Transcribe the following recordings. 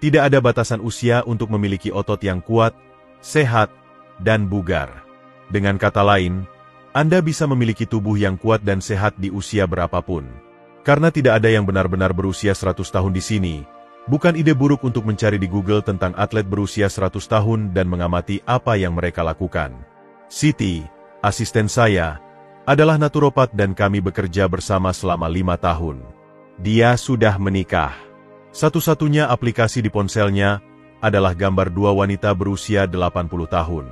Tidak ada batasan usia untuk memiliki otot yang kuat, sehat, dan bugar. Dengan kata lain, Anda bisa memiliki tubuh yang kuat dan sehat di usia berapapun. Karena tidak ada yang benar-benar berusia 100 tahun di sini, bukan ide buruk untuk mencari di Google tentang atlet berusia 100 tahun dan mengamati apa yang mereka lakukan. Siti, asisten saya, adalah naturopat dan kami bekerja bersama selama 5 tahun. Dia sudah menikah. Satu-satunya aplikasi di ponselnya adalah gambar dua wanita berusia 80 tahun.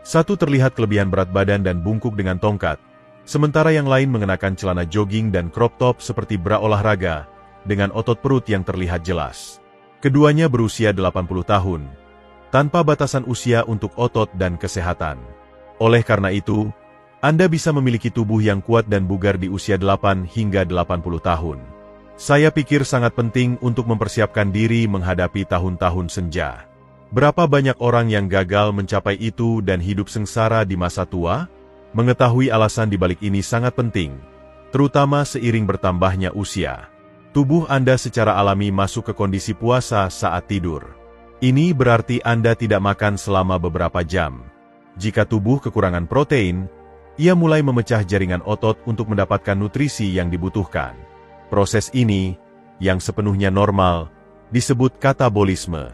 Satu terlihat kelebihan berat badan dan bungkuk dengan tongkat, sementara yang lain mengenakan celana jogging dan crop top seperti bra olahraga, dengan otot perut yang terlihat jelas. Keduanya berusia 80 tahun, tanpa batasan usia untuk otot dan kesehatan. Oleh karena itu, Anda bisa memiliki tubuh yang kuat dan bugar di usia 8 hingga 80 tahun. Saya pikir sangat penting untuk mempersiapkan diri menghadapi tahun-tahun senja. Berapa banyak orang yang gagal mencapai itu dan hidup sengsara di masa tua? Mengetahui alasan di balik ini sangat penting, terutama seiring bertambahnya usia. Tubuh Anda secara alami masuk ke kondisi puasa saat tidur. Ini berarti Anda tidak makan selama beberapa jam. Jika tubuh kekurangan protein, ia mulai memecah jaringan otot untuk mendapatkan nutrisi yang dibutuhkan. Proses ini, yang sepenuhnya normal, disebut katabolisme.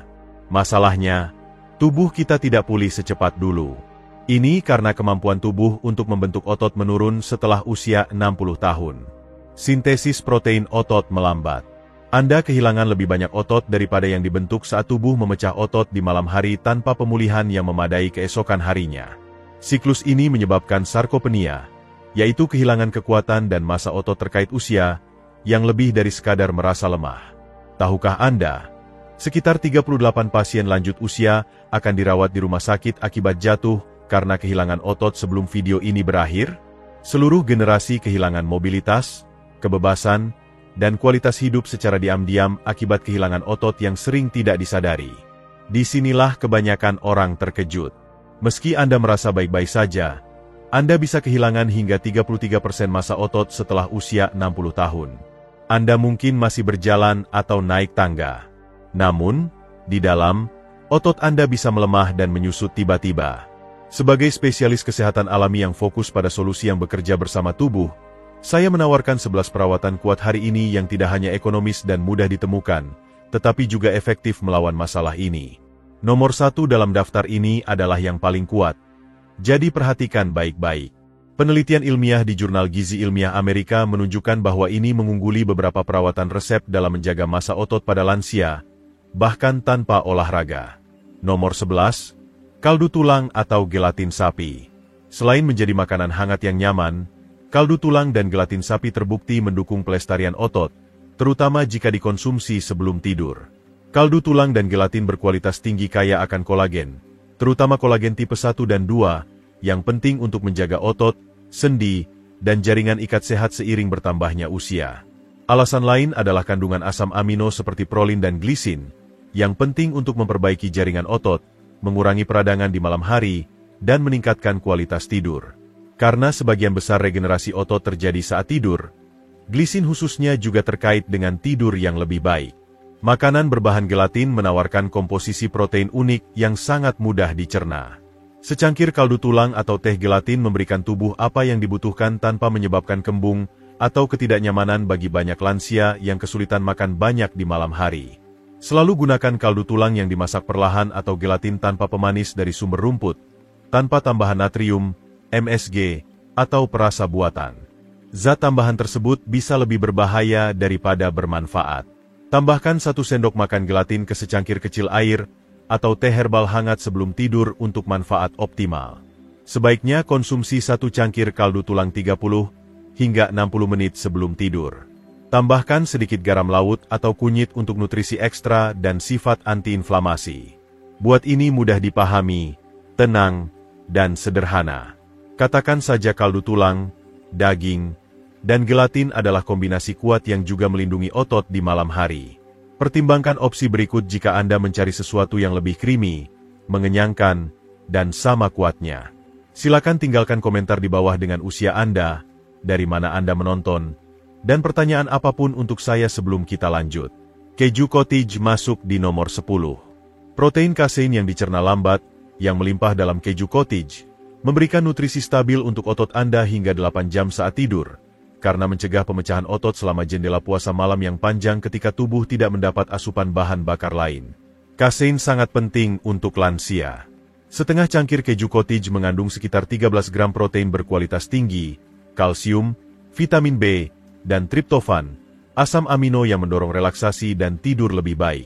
Masalahnya, tubuh kita tidak pulih secepat dulu. Ini karena kemampuan tubuh untuk membentuk otot menurun setelah usia 60 tahun. Sintesis protein otot melambat. Anda kehilangan lebih banyak otot daripada yang dibentuk saat tubuh memecah otot di malam hari tanpa pemulihan yang memadai keesokan harinya. Siklus ini menyebabkan sarkopenia, yaitu kehilangan kekuatan dan massa otot terkait usia, yang lebih dari sekadar merasa lemah. Tahukah Anda, sekitar 38 pasien lanjut usia akan dirawat di rumah sakit akibat jatuh karena kehilangan otot sebelum video ini berakhir? Seluruh generasi kehilangan mobilitas, kebebasan, dan kualitas hidup secara diam-diam akibat kehilangan otot yang sering tidak disadari. Disinilah kebanyakan orang terkejut. Meski Anda merasa baik-baik saja, Anda bisa kehilangan hingga 33% massa otot setelah usia 60 tahun. Anda mungkin masih berjalan atau naik tangga. Namun, di dalam, otot Anda bisa melemah dan menyusut tiba-tiba. Sebagai spesialis kesehatan alami yang fokus pada solusi yang bekerja bersama tubuh, saya menawarkan 11 perawatan kuat hari ini yang tidak hanya ekonomis dan mudah ditemukan, tetapi juga efektif melawan masalah ini. Nomor 1 dalam daftar ini adalah yang paling kuat. Jadi perhatikan baik-baik. Penelitian ilmiah di Jurnal Gizi Ilmiah Amerika menunjukkan bahwa ini mengungguli beberapa perawatan resep dalam menjaga massa otot pada lansia, bahkan tanpa olahraga. Nomor 11, kaldu tulang atau gelatin sapi. Selain menjadi makanan hangat yang nyaman, kaldu tulang dan gelatin sapi terbukti mendukung pelestarian otot, terutama jika dikonsumsi sebelum tidur. Kaldu tulang dan gelatin berkualitas tinggi kaya akan kolagen, terutama kolagen tipe 1 dan 2, yang penting untuk menjaga otot, sendi, dan jaringan ikat sehat seiring bertambahnya usia. Alasan lain adalah kandungan asam amino seperti prolin dan glisin, yang penting untuk memperbaiki jaringan otot, mengurangi peradangan di malam hari, dan meningkatkan kualitas tidur. Karena sebagian besar regenerasi otot terjadi saat tidur, glisin khususnya juga terkait dengan tidur yang lebih baik. Makanan berbahan gelatin menawarkan komposisi protein unik yang sangat mudah dicerna. Secangkir kaldu tulang atau teh gelatin memberikan tubuh apa yang dibutuhkan tanpa menyebabkan kembung atau ketidaknyamanan bagi banyak lansia yang kesulitan makan banyak di malam hari. Selalu gunakan kaldu tulang yang dimasak perlahan atau gelatin tanpa pemanis dari sumber rumput, tanpa tambahan natrium, MSG, atau perasa buatan. Zat tambahan tersebut bisa lebih berbahaya daripada bermanfaat. Tambahkan 1 sendok makan gelatin ke secangkir kecil air, atau teh herbal hangat sebelum tidur untuk manfaat optimal. Sebaiknya konsumsi 1 cangkir kaldu tulang 30 hingga 60 menit sebelum tidur. Tambahkan sedikit garam laut atau kunyit untuk nutrisi ekstra dan sifat antiinflamasi. Buat ini mudah dipahami, tenang, dan sederhana. Katakan saja kaldu tulang, daging, dan gelatin adalah kombinasi kuat yang juga melindungi otot di malam hari. Pertimbangkan opsi berikut jika Anda mencari sesuatu yang lebih creamy, mengenyangkan, dan sama kuatnya. Silakan tinggalkan komentar di bawah dengan usia Anda, dari mana Anda menonton, dan pertanyaan apapun untuk saya sebelum kita lanjut. Keju cottage masuk di nomor 10. Protein kasein yang dicerna lambat, yang melimpah dalam keju cottage, memberikan nutrisi stabil untuk otot Anda hingga 8 jam saat tidur, karena mencegah pemecahan otot selama jendela puasa malam yang panjang ketika tubuh tidak mendapat asupan bahan bakar lain. Kasein sangat penting untuk lansia. Setengah cangkir keju cottage mengandung sekitar 13 gram protein berkualitas tinggi, kalsium, vitamin B, dan triptofan, asam amino yang mendorong relaksasi dan tidur lebih baik.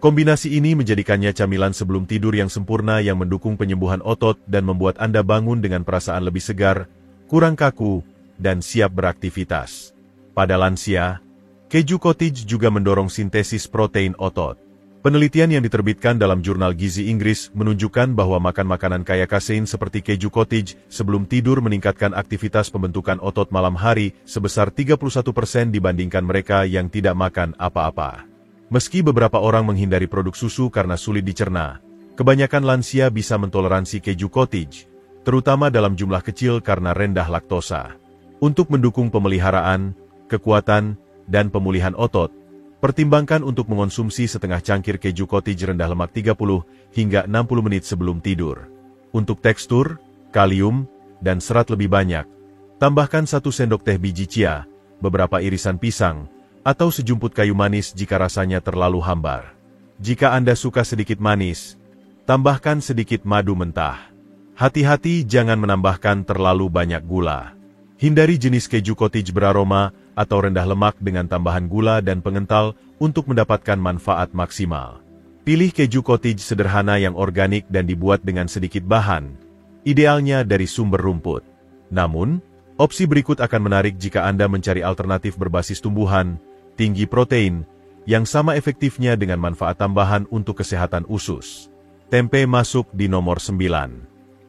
Kombinasi ini menjadikannya camilan sebelum tidur yang sempurna yang mendukung penyembuhan otot dan membuat Anda bangun dengan perasaan lebih segar, kurang kaku, dan siap beraktivitas. Pada lansia, keju cottage juga mendorong sintesis protein otot. Penelitian yang diterbitkan dalam jurnal gizi Inggris menunjukkan bahwa makan makanan kaya kasein seperti keju cottage sebelum tidur meningkatkan aktivitas pembentukan otot malam hari sebesar 31% dibandingkan mereka yang tidak makan apa-apa. Meski beberapa orang menghindari produk susu karena sulit dicerna, kebanyakan lansia bisa mentoleransi keju cottage, terutama dalam jumlah kecil karena rendah laktosa. Untuk mendukung pemeliharaan, kekuatan, dan pemulihan otot, pertimbangkan untuk mengonsumsi setengah cangkir keju cottage rendah lemak 30 hingga 60 menit sebelum tidur. Untuk tekstur, kalium, dan serat lebih banyak, tambahkan 1 sendok teh biji chia, beberapa irisan pisang, atau sejumput kayu manis jika rasanya terlalu hambar. Jika Anda suka sedikit manis, tambahkan sedikit madu mentah. Hati-hati jangan menambahkan terlalu banyak gula. Hindari jenis keju cottage beraroma atau rendah lemak dengan tambahan gula dan pengental untuk mendapatkan manfaat maksimal. Pilih keju cottage sederhana yang organik dan dibuat dengan sedikit bahan, idealnya dari sumber rumput. Namun, opsi berikut akan menarik jika Anda mencari alternatif berbasis tumbuhan, tinggi protein, yang sama efektifnya dengan manfaat tambahan untuk kesehatan usus. Tempe masuk di nomor 9.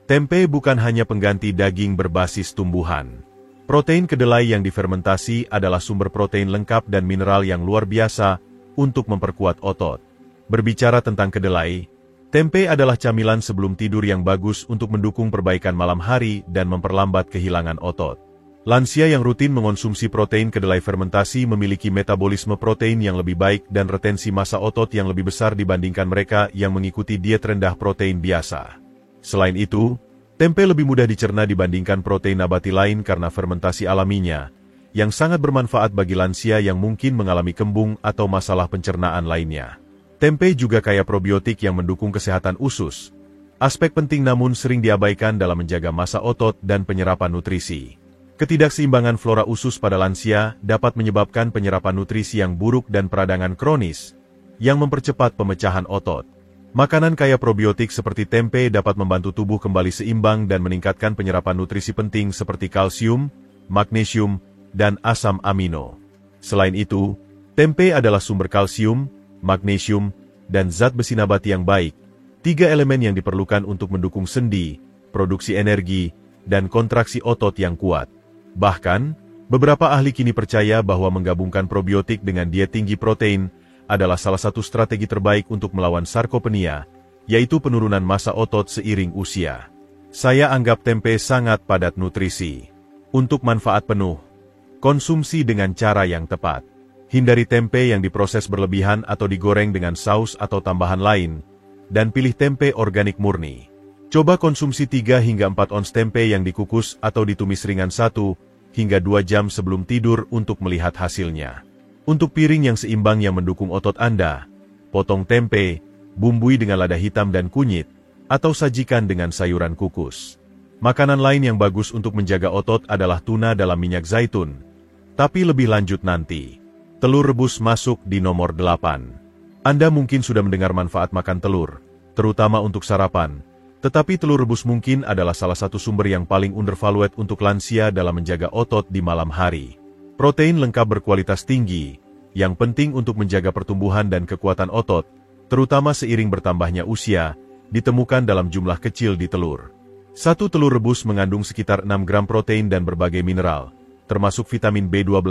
Tempe bukan hanya pengganti daging berbasis tumbuhan. Protein kedelai yang difermentasi adalah sumber protein lengkap dan mineral yang luar biasa untuk memperkuat otot. Berbicara tentang kedelai, tempe adalah camilan sebelum tidur yang bagus untuk mendukung perbaikan malam hari dan memperlambat kehilangan otot. Lansia yang rutin mengonsumsi protein kedelai fermentasi memiliki metabolisme protein yang lebih baik dan retensi massa otot yang lebih besar dibandingkan mereka yang mengikuti diet rendah protein biasa. Selain itu, tempe lebih mudah dicerna dibandingkan protein nabati lain karena fermentasi alaminya, yang sangat bermanfaat bagi lansia yang mungkin mengalami kembung atau masalah pencernaan lainnya. Tempe juga kaya probiotik yang mendukung kesehatan usus. Aspek penting namun sering diabaikan dalam menjaga massa otot dan penyerapan nutrisi. Ketidakseimbangan flora usus pada lansia dapat menyebabkan penyerapan nutrisi yang buruk dan peradangan kronis, yang mempercepat pemecahan otot. Makanan kaya probiotik seperti tempe dapat membantu tubuh kembali seimbang dan meningkatkan penyerapan nutrisi penting seperti kalsium, magnesium, dan asam amino. Selain itu, tempe adalah sumber kalsium, magnesium, dan zat besi nabati yang baik, 3 elemen yang diperlukan untuk mendukung sendi, produksi energi, dan kontraksi otot yang kuat. Bahkan, beberapa ahli kini percaya bahwa menggabungkan probiotik dengan diet tinggi protein adalah salah satu strategi terbaik untuk melawan sarkopenia, yaitu penurunan massa otot seiring usia. Saya anggap tempe sangat padat nutrisi. Untuk manfaat penuh, konsumsi dengan cara yang tepat. Hindari tempe yang diproses berlebihan atau digoreng dengan saus atau tambahan lain, dan pilih tempe organik murni. Coba konsumsi 3 hingga 4 ons tempe yang dikukus atau ditumis ringan 1 hingga 2 jam sebelum tidur untuk melihat hasilnya. Untuk piring yang seimbang yang mendukung otot Anda, potong tempe, bumbui dengan lada hitam dan kunyit, atau sajikan dengan sayuran kukus. Makanan lain yang bagus untuk menjaga otot adalah tuna dalam minyak zaitun. Tapi lebih lanjut nanti. Telur rebus masuk di nomor 8. Anda mungkin sudah mendengar manfaat makan telur, terutama untuk sarapan. Tetapi telur rebus mungkin adalah salah satu sumber yang paling undervalued untuk lansia dalam menjaga otot di malam hari. Protein lengkap berkualitas tinggi, yang penting untuk menjaga pertumbuhan dan kekuatan otot, terutama seiring bertambahnya usia, ditemukan dalam jumlah kecil di telur. 1 telur rebus mengandung sekitar 6 gram protein dan berbagai mineral, termasuk vitamin B12,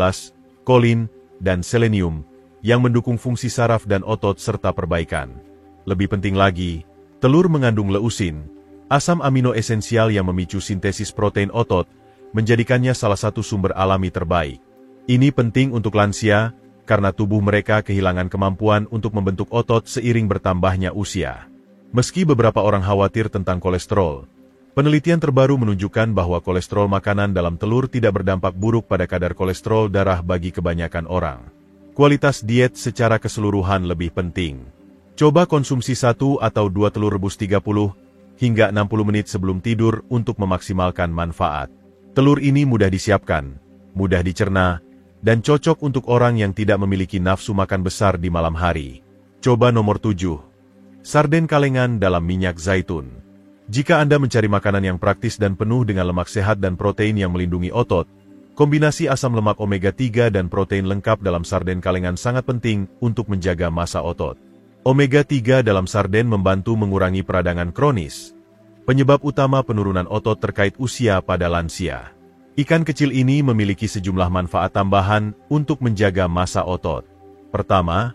kolin, dan selenium, yang mendukung fungsi saraf dan otot serta perbaikan. Lebih penting lagi, telur mengandung leusin, asam amino esensial yang memicu sintesis protein otot, menjadikannya salah satu sumber alami terbaik. Ini penting untuk lansia, karena tubuh mereka kehilangan kemampuan untuk membentuk otot seiring bertambahnya usia. Meski beberapa orang khawatir tentang kolesterol, penelitian terbaru menunjukkan bahwa kolesterol makanan dalam telur tidak berdampak buruk pada kadar kolesterol darah bagi kebanyakan orang. Kualitas diet secara keseluruhan lebih penting. Coba konsumsi 1 atau 2 telur rebus 30 hingga 60 menit sebelum tidur untuk memaksimalkan manfaat. Telur ini mudah disiapkan, mudah dicerna, dan cocok untuk orang yang tidak memiliki nafsu makan besar di malam hari. Coba nomor 7. Sarden kalengan dalam minyak zaitun. Jika Anda mencari makanan yang praktis dan penuh dengan lemak sehat dan protein yang melindungi otot, kombinasi asam lemak omega 3 dan protein lengkap dalam sarden kalengan sangat penting untuk menjaga massa otot. Omega 3 dalam sarden membantu mengurangi peradangan kronis, penyebab utama penurunan otot terkait usia pada lansia. Ikan kecil ini memiliki sejumlah manfaat tambahan untuk menjaga massa otot. Pertama,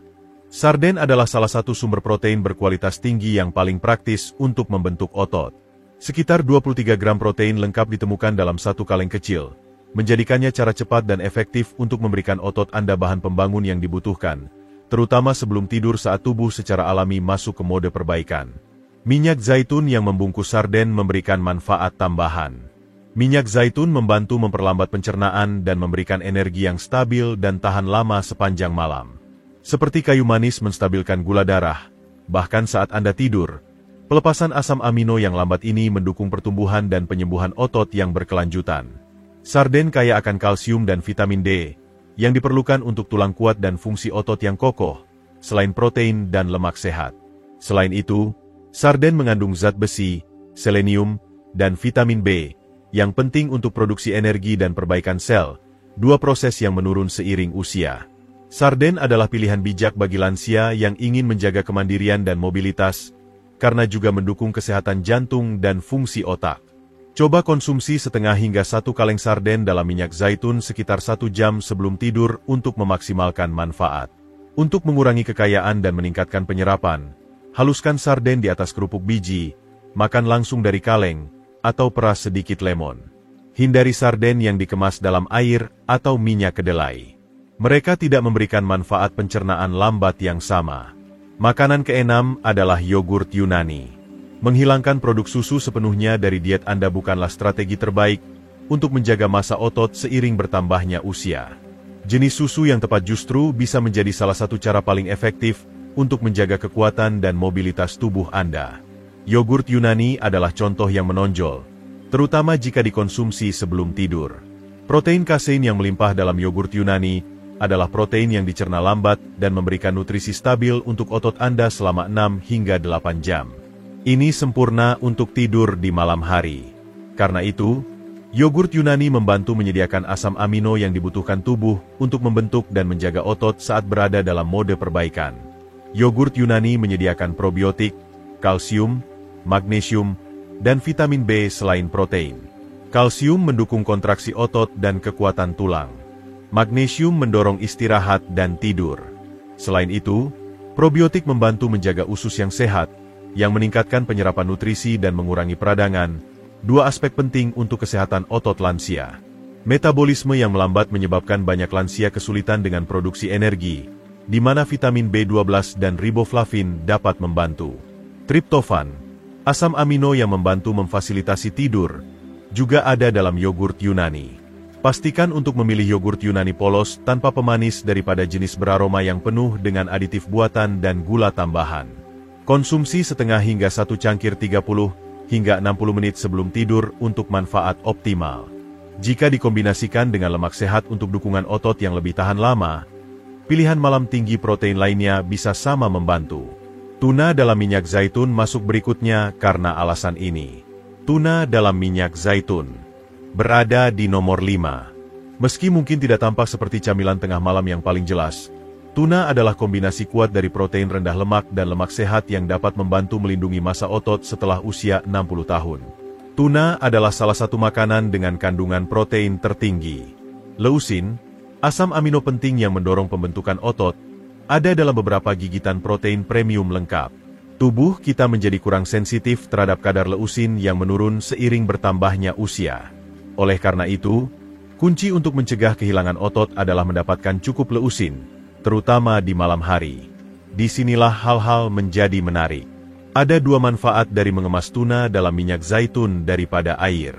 sarden adalah salah satu sumber protein berkualitas tinggi yang paling praktis untuk membentuk otot. Sekitar 23 gram protein lengkap ditemukan dalam satu kaleng kecil, menjadikannya cara cepat dan efektif untuk memberikan otot Anda bahan pembangun yang dibutuhkan, terutama sebelum tidur saat tubuh secara alami masuk ke mode perbaikan. Minyak zaitun yang membungkus sarden memberikan manfaat tambahan. Minyak zaitun membantu memperlambat pencernaan dan memberikan energi yang stabil dan tahan lama sepanjang malam. Seperti kayu manis menstabilkan gula darah, bahkan saat Anda tidur, pelepasan asam amino yang lambat ini mendukung pertumbuhan dan penyembuhan otot yang berkelanjutan. Sarden kaya akan kalsium dan vitamin D, yang diperlukan untuk tulang kuat dan fungsi otot yang kokoh, selain protein dan lemak sehat. Selain itu, sarden mengandung zat besi, selenium, dan vitamin B, yang penting untuk produksi energi dan perbaikan sel, dua proses yang menurun seiring usia. Sarden adalah pilihan bijak bagi lansia yang ingin menjaga kemandirian dan mobilitas, karena juga mendukung kesehatan jantung dan fungsi otak. Coba konsumsi setengah hingga 1 kaleng sarden dalam minyak zaitun sekitar 1 jam sebelum tidur untuk memaksimalkan manfaat. Untuk mengurangi kekayaan dan meningkatkan penyerapan, haluskan sarden di atas kerupuk biji, makan langsung dari kaleng, atau peras sedikit lemon. Hindari sarden yang dikemas dalam air atau minyak kedelai. Mereka tidak memberikan manfaat pencernaan lambat yang sama. Makanan keenam adalah yogurt Yunani. Menghilangkan produk susu sepenuhnya dari diet Anda bukanlah strategi terbaik untuk menjaga massa otot seiring bertambahnya usia. Jenis susu yang tepat justru bisa menjadi salah satu cara paling efektif untuk menjaga kekuatan dan mobilitas tubuh Anda. Yogurt Yunani adalah contoh yang menonjol, terutama jika dikonsumsi sebelum tidur. Protein kasein yang melimpah dalam yogurt Yunani adalah protein yang dicerna lambat dan memberikan nutrisi stabil untuk otot Anda selama 6 hingga 8 jam. Ini sempurna untuk tidur di malam hari. Karena itu, yogurt Yunani membantu menyediakan asam amino yang dibutuhkan tubuh untuk membentuk dan menjaga otot saat berada dalam mode perbaikan. Yogurt Yunani menyediakan probiotik, kalsium, magnesium, dan vitamin B selain protein. Kalsium mendukung kontraksi otot dan kekuatan tulang. Magnesium mendorong istirahat dan tidur. Selain itu, probiotik membantu menjaga usus yang sehat, yang meningkatkan penyerapan nutrisi dan mengurangi peradangan, dua aspek penting untuk kesehatan otot lansia. Metabolisme yang melambat menyebabkan banyak lansia kesulitan dengan produksi energi, di mana vitamin B12 dan riboflavin dapat membantu. Triptofan, asam amino yang membantu memfasilitasi tidur, juga ada dalam yogurt Yunani. Pastikan untuk memilih yogurt Yunani polos tanpa pemanis daripada jenis beraroma yang penuh dengan aditif buatan dan gula tambahan. Konsumsi setengah hingga 1 cangkir 30 hingga 60 menit sebelum tidur untuk manfaat optimal. Jika dikombinasikan dengan lemak sehat untuk dukungan otot yang lebih tahan lama, pilihan malam tinggi protein lainnya bisa sama membantu. Tuna dalam minyak zaitun masuk berikutnya karena alasan ini. Tuna dalam minyak zaitun berada di nomor 5. Meski mungkin tidak tampak seperti camilan tengah malam yang paling jelas, tuna adalah kombinasi kuat dari protein rendah lemak dan lemak sehat yang dapat membantu melindungi massa otot setelah usia 60 tahun. Tuna adalah salah satu makanan dengan kandungan protein tertinggi. Leusin, asam amino penting yang mendorong pembentukan otot, ada dalam beberapa gigitan protein premium lengkap. Tubuh kita menjadi kurang sensitif terhadap kadar leusin yang menurun seiring bertambahnya usia. Oleh karena itu, kunci untuk mencegah kehilangan otot adalah mendapatkan cukup leusin, terutama di malam hari. Disinilah hal-hal menjadi menarik. Ada dua manfaat dari mengemas tuna dalam minyak zaitun daripada air.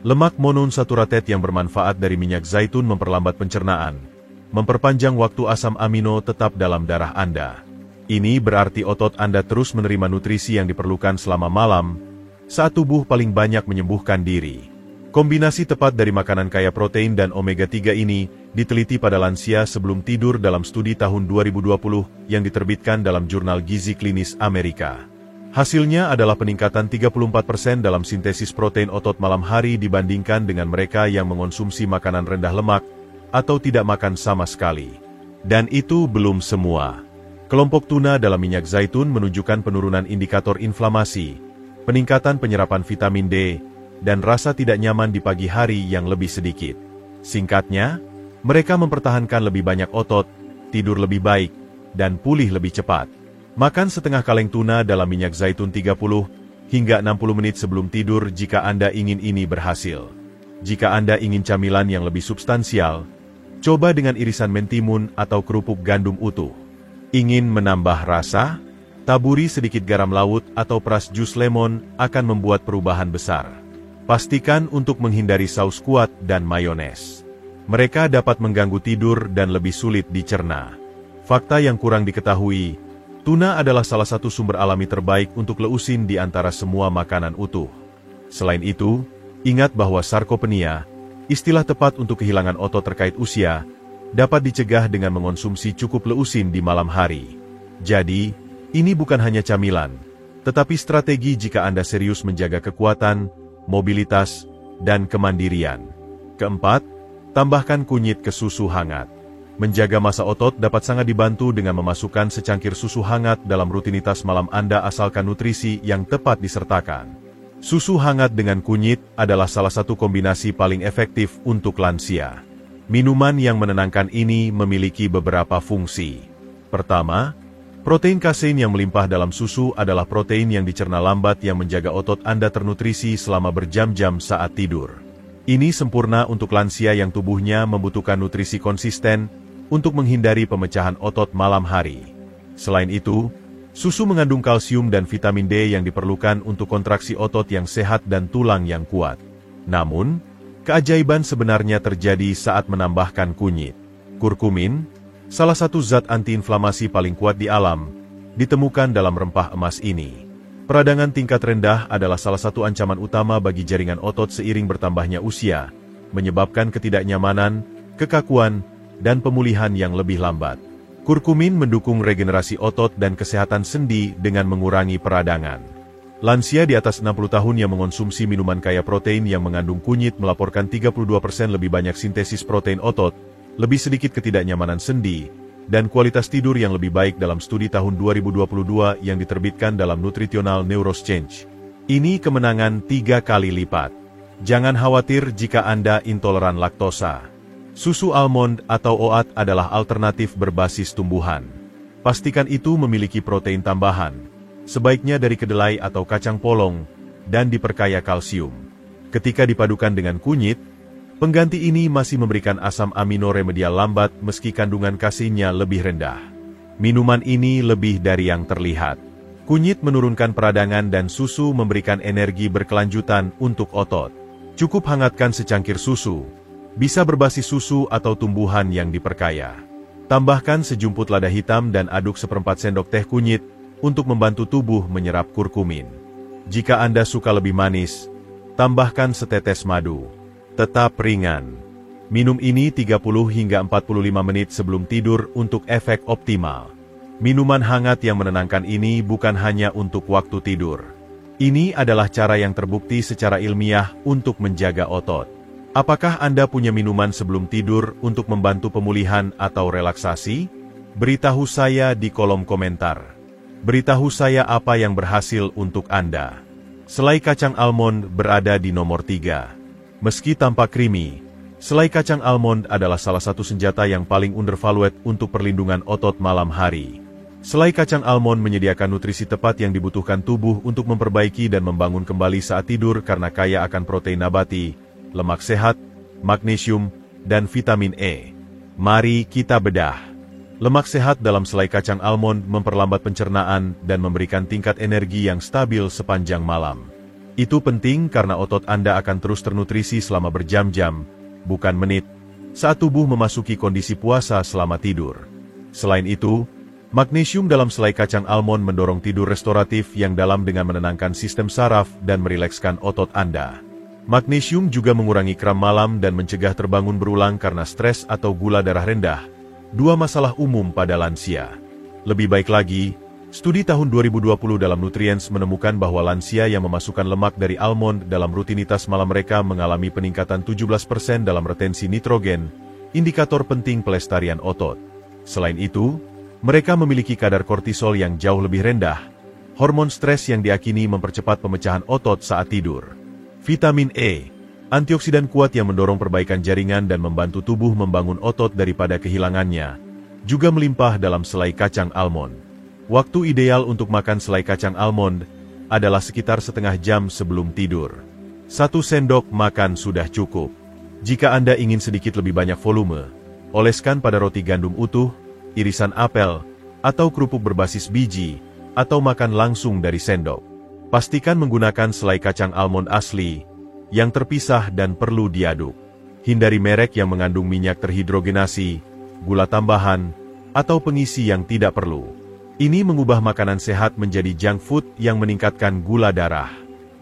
Lemak monounsaturated yang bermanfaat dari minyak zaitun memperlambat pencernaan, memperpanjang waktu asam amino tetap dalam darah Anda. Ini berarti otot Anda terus menerima nutrisi yang diperlukan selama malam, saat tubuh paling banyak menyembuhkan diri. Kombinasi tepat dari makanan kaya protein dan omega-3 ini diteliti pada lansia sebelum tidur dalam studi tahun 2020 yang diterbitkan dalam jurnal Gizi Klinis Amerika. Hasilnya adalah peningkatan 34% dalam sintesis protein otot malam hari dibandingkan dengan mereka yang mengonsumsi makanan rendah lemak atau tidak makan sama sekali. Dan itu belum semua. Kelompok tuna dalam minyak zaitun menunjukkan penurunan indikator inflamasi, peningkatan penyerapan vitamin D, dan rasa tidak nyaman di pagi hari yang lebih sedikit. Singkatnya, mereka mempertahankan lebih banyak otot, tidur lebih baik, dan pulih lebih cepat. Makan setengah kaleng tuna dalam minyak zaitun 30 hingga 60 menit sebelum tidur jika Anda ingin ini berhasil. Jika Anda ingin camilan yang lebih substansial, coba dengan irisan mentimun atau kerupuk gandum utuh. Ingin menambah rasa? Taburi sedikit garam laut atau peras jus lemon akan membuat perubahan besar. Pastikan untuk menghindari saus kuat dan mayones. Mereka dapat mengganggu tidur dan lebih sulit dicerna. Fakta yang kurang diketahui, tuna adalah salah satu sumber alami terbaik untuk leusin di antara semua makanan utuh. Selain itu, ingat bahwa sarkopenia, istilah tepat untuk kehilangan otot terkait usia, dapat dicegah dengan mengonsumsi cukup leusin di malam hari. Jadi, ini bukan hanya camilan, tetapi strategi jika Anda serius menjaga kekuatan, mobilitas, dan kemandirian. Keempat, tambahkan kunyit ke susu hangat. Menjaga massa otot dapat sangat dibantu dengan memasukkan secangkir susu hangat dalam rutinitas malam Anda asalkan nutrisi yang tepat disertakan. Susu hangat dengan kunyit adalah salah satu kombinasi paling efektif untuk lansia. Minuman yang menenangkan ini memiliki beberapa fungsi. Pertama, protein kasein yang melimpah dalam susu adalah protein yang dicerna lambat yang menjaga otot Anda ternutrisi selama berjam-jam saat tidur. Ini sempurna untuk lansia yang tubuhnya membutuhkan nutrisi konsisten untuk menghindari pemecahan otot malam hari. Selain itu, susu mengandung kalsium dan vitamin D yang diperlukan untuk kontraksi otot yang sehat dan tulang yang kuat. Namun, keajaiban sebenarnya terjadi saat menambahkan kunyit. Kurkumin, salah satu zat antiinflamasi paling kuat di alam, ditemukan dalam rempah emas ini. Peradangan tingkat rendah adalah salah satu ancaman utama bagi jaringan otot seiring bertambahnya usia, menyebabkan ketidaknyamanan, kekakuan, dan pemulihan yang lebih lambat. Kurkumin mendukung regenerasi otot dan kesehatan sendi dengan mengurangi peradangan. Lansia di atas 60 tahun yang mengonsumsi minuman kaya protein yang mengandung kunyit melaporkan 32% lebih banyak sintesis protein otot, lebih sedikit ketidaknyamanan sendi, dan kualitas tidur yang lebih baik dalam studi tahun 2022 yang diterbitkan dalam Nutritional Neuroscience. Ini kemenangan 3 kali lipat. Jangan khawatir jika Anda intoleran laktosa. Susu almond atau oat adalah alternatif berbasis tumbuhan. Pastikan itu memiliki protein tambahan, sebaiknya dari kedelai atau kacang polong, dan diperkaya kalsium. Ketika dipadukan dengan kunyit, pengganti ini masih memberikan asam amino remedial lambat meski kandungan kaseinnya lebih rendah. Minuman ini lebih dari yang terlihat. Kunyit menurunkan peradangan dan susu memberikan energi berkelanjutan untuk otot. Cukup hangatkan secangkir susu. Bisa berbasis susu atau tumbuhan yang diperkaya. Tambahkan sejumput lada hitam dan aduk seperempat sendok teh kunyit untuk membantu tubuh menyerap kurkumin. Jika Anda suka lebih manis, tambahkan setetes madu. Tetap ringan. Minum ini 30 hingga 45 menit sebelum tidur untuk efek optimal. Minuman hangat yang menenangkan ini bukan hanya untuk waktu tidur. Ini adalah cara yang terbukti secara ilmiah untuk menjaga otot. Apakah Anda punya minuman sebelum tidur untuk membantu pemulihan atau relaksasi? Beritahu saya di kolom komentar. Beritahu saya apa yang berhasil untuk Anda. Selai kacang almond berada di nomor 3. Meski tampak creamy, selai kacang almond adalah salah satu senjata yang paling undervalued untuk perlindungan otot malam hari. Selai kacang almond menyediakan nutrisi tepat yang dibutuhkan tubuh untuk memperbaiki dan membangun kembali saat tidur karena kaya akan protein nabati, lemak sehat, magnesium, dan vitamin E. Mari kita bedah. Lemak sehat dalam selai kacang almond memperlambat pencernaan dan memberikan tingkat energi yang stabil sepanjang malam. Itu penting karena otot Anda akan terus ternutrisi selama berjam-jam, bukan menit, saat tubuh memasuki kondisi puasa selama tidur. Selain itu, magnesium dalam selai kacang almond mendorong tidur restoratif yang dalam dengan menenangkan sistem saraf dan merilekskan otot Anda. Magnesium juga mengurangi kram malam dan mencegah terbangun berulang karena stres atau gula darah rendah, dua masalah umum pada lansia. Lebih baik lagi, studi tahun 2020 dalam Nutrients menemukan bahwa lansia yang memasukkan lemak dari almond dalam rutinitas malam mereka mengalami peningkatan 17% dalam retensi nitrogen, indikator penting pelestarian otot. Selain itu, mereka memiliki kadar kortisol yang jauh lebih rendah, hormon stres yang diakini mempercepat pemecahan otot saat tidur. Vitamin E, antioksidan kuat yang mendorong perbaikan jaringan dan membantu tubuh membangun otot daripada kehilangannya, juga melimpah dalam selai kacang almond. Waktu ideal untuk makan selai kacang almond adalah sekitar setengah jam sebelum tidur. 1 sendok makan sudah cukup. Jika Anda ingin sedikit lebih banyak volume, oleskan pada roti gandum utuh, irisan apel, atau kerupuk berbasis biji, atau makan langsung dari sendok. Pastikan menggunakan selai kacang almond asli, yang terpisah dan perlu diaduk. Hindari merek yang mengandung minyak terhidrogenasi, gula tambahan, atau pengisi yang tidak perlu. Ini mengubah makanan sehat menjadi junk food yang meningkatkan gula darah.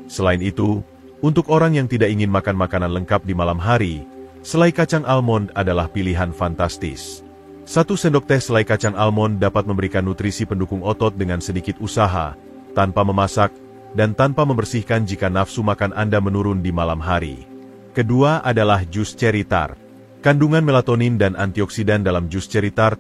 Selain itu, untuk orang yang tidak ingin makan makanan lengkap di malam hari, selai kacang almond adalah pilihan fantastis. 1 sendok teh selai kacang almond dapat memberikan nutrisi pendukung otot dengan sedikit usaha, tanpa memasak, dan tanpa membersihkan jika nafsu makan Anda menurun di malam hari. Kedua adalah jus cherry tart. Kandungan melatonin dan antioksidan dalam jus cherry tart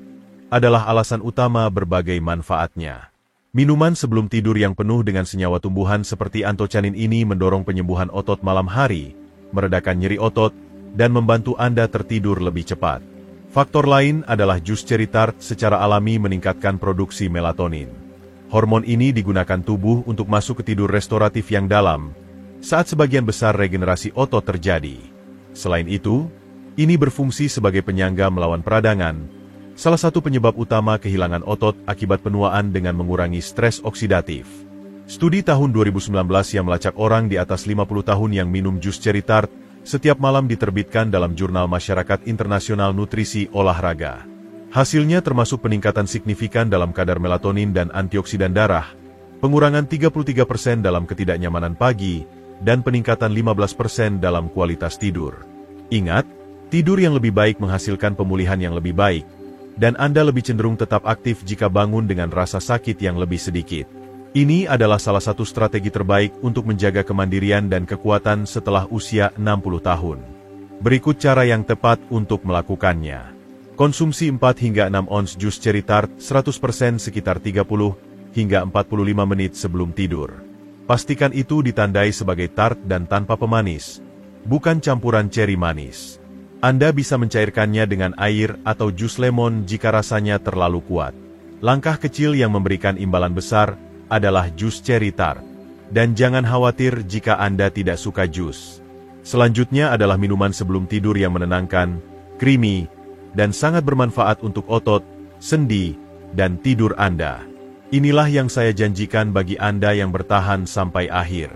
adalah alasan utama berbagai manfaatnya. Minuman sebelum tidur yang penuh dengan senyawa tumbuhan seperti antocianin ini mendorong penyembuhan otot malam hari, meredakan nyeri otot, dan membantu Anda tertidur lebih cepat. Faktor lain adalah jus cherry tart secara alami meningkatkan produksi melatonin. Hormon ini digunakan tubuh untuk masuk ke tidur restoratif yang dalam, saat sebagian besar regenerasi otot terjadi. Selain itu, ini berfungsi sebagai penyangga melawan peradangan, salah satu penyebab utama kehilangan otot akibat penuaan dengan mengurangi stres oksidatif. Studi tahun 2019 yang melacak orang di atas 50 tahun yang minum jus cherry tart setiap malam diterbitkan dalam Jurnal Masyarakat Internasional Nutrisi Olahraga. Hasilnya termasuk peningkatan signifikan dalam kadar melatonin dan antioksidan darah, pengurangan 33% dalam ketidaknyamanan pagi, dan peningkatan 15% dalam kualitas tidur. Ingat, tidur yang lebih baik menghasilkan pemulihan yang lebih baik, dan Anda lebih cenderung tetap aktif jika bangun dengan rasa sakit yang lebih sedikit. Ini adalah salah satu strategi terbaik untuk menjaga kemandirian dan kekuatan setelah usia 60 tahun. Berikut cara yang tepat untuk melakukannya. Konsumsi 4 hingga 6 ons jus cherry tart 100% sekitar 30 hingga 45 menit sebelum tidur. Pastikan itu ditandai sebagai tart dan tanpa pemanis, bukan campuran ceri manis. Anda bisa mencairkannya dengan air atau jus lemon jika rasanya terlalu kuat. Langkah kecil yang memberikan imbalan besar adalah jus cherry tart. Dan jangan khawatir jika Anda tidak suka jus. Selanjutnya adalah minuman sebelum tidur yang menenangkan, creamy, dan sangat bermanfaat untuk otot, sendi, dan tidur Anda. Inilah yang saya janjikan bagi Anda yang bertahan sampai akhir.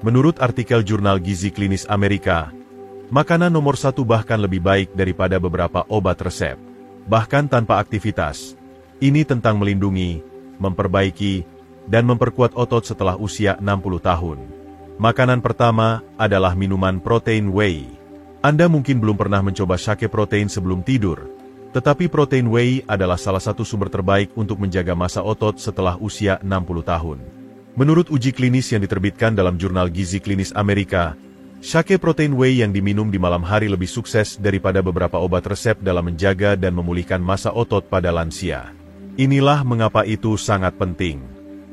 Menurut artikel Jurnal Gizi Klinis Amerika, makanan nomor 1 bahkan lebih baik daripada beberapa obat resep. Bahkan tanpa aktivitas. Ini tentang melindungi, memperbaiki, dan memperkuat otot setelah usia 60 tahun. Makanan pertama adalah minuman protein whey. Anda mungkin belum pernah mencoba shake protein sebelum tidur, tetapi protein whey adalah salah satu sumber terbaik untuk menjaga massa otot setelah usia 60 tahun. Menurut uji klinis yang diterbitkan dalam Jurnal Gizi Klinis Amerika, shake protein whey yang diminum di malam hari lebih sukses daripada beberapa obat resep dalam menjaga dan memulihkan massa otot pada lansia. Inilah mengapa itu sangat penting.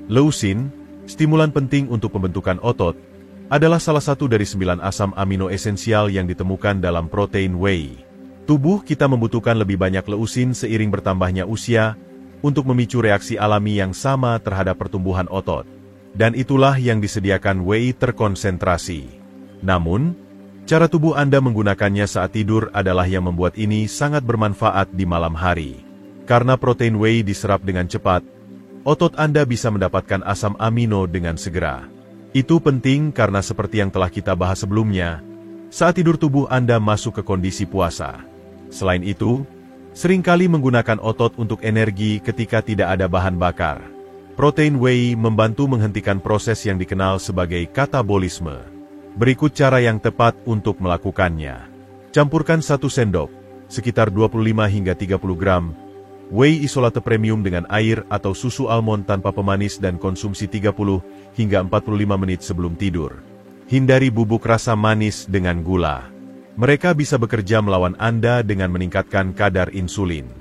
Leucin, stimulan penting untuk pembentukan otot, adalah salah satu dari 9 asam amino esensial yang ditemukan dalam protein whey. Tubuh kita membutuhkan lebih banyak leusin seiring bertambahnya usia untuk memicu reaksi alami yang sama terhadap pertumbuhan otot. Dan itulah yang disediakan whey terkonsentrasi. Namun, cara tubuh Anda menggunakannya saat tidur adalah yang membuat ini sangat bermanfaat di malam hari. Karena protein whey diserap dengan cepat, otot Anda bisa mendapatkan asam amino dengan segera. Itu penting karena seperti yang telah kita bahas sebelumnya, saat tidur tubuh Anda masuk ke kondisi puasa. Selain itu, seringkali menggunakan otot untuk energi ketika tidak ada bahan bakar. Protein whey membantu menghentikan proses yang dikenal sebagai katabolisme. Berikut cara yang tepat untuk melakukannya. Campurkan 1 sendok, sekitar 25 hingga 30 gram, whey isolate premium dengan air atau susu almond tanpa pemanis dan konsumsi 30 hingga 45 menit sebelum tidur. Hindari bubuk rasa manis dengan gula. Mereka bisa bekerja melawan Anda dengan meningkatkan kadar insulin.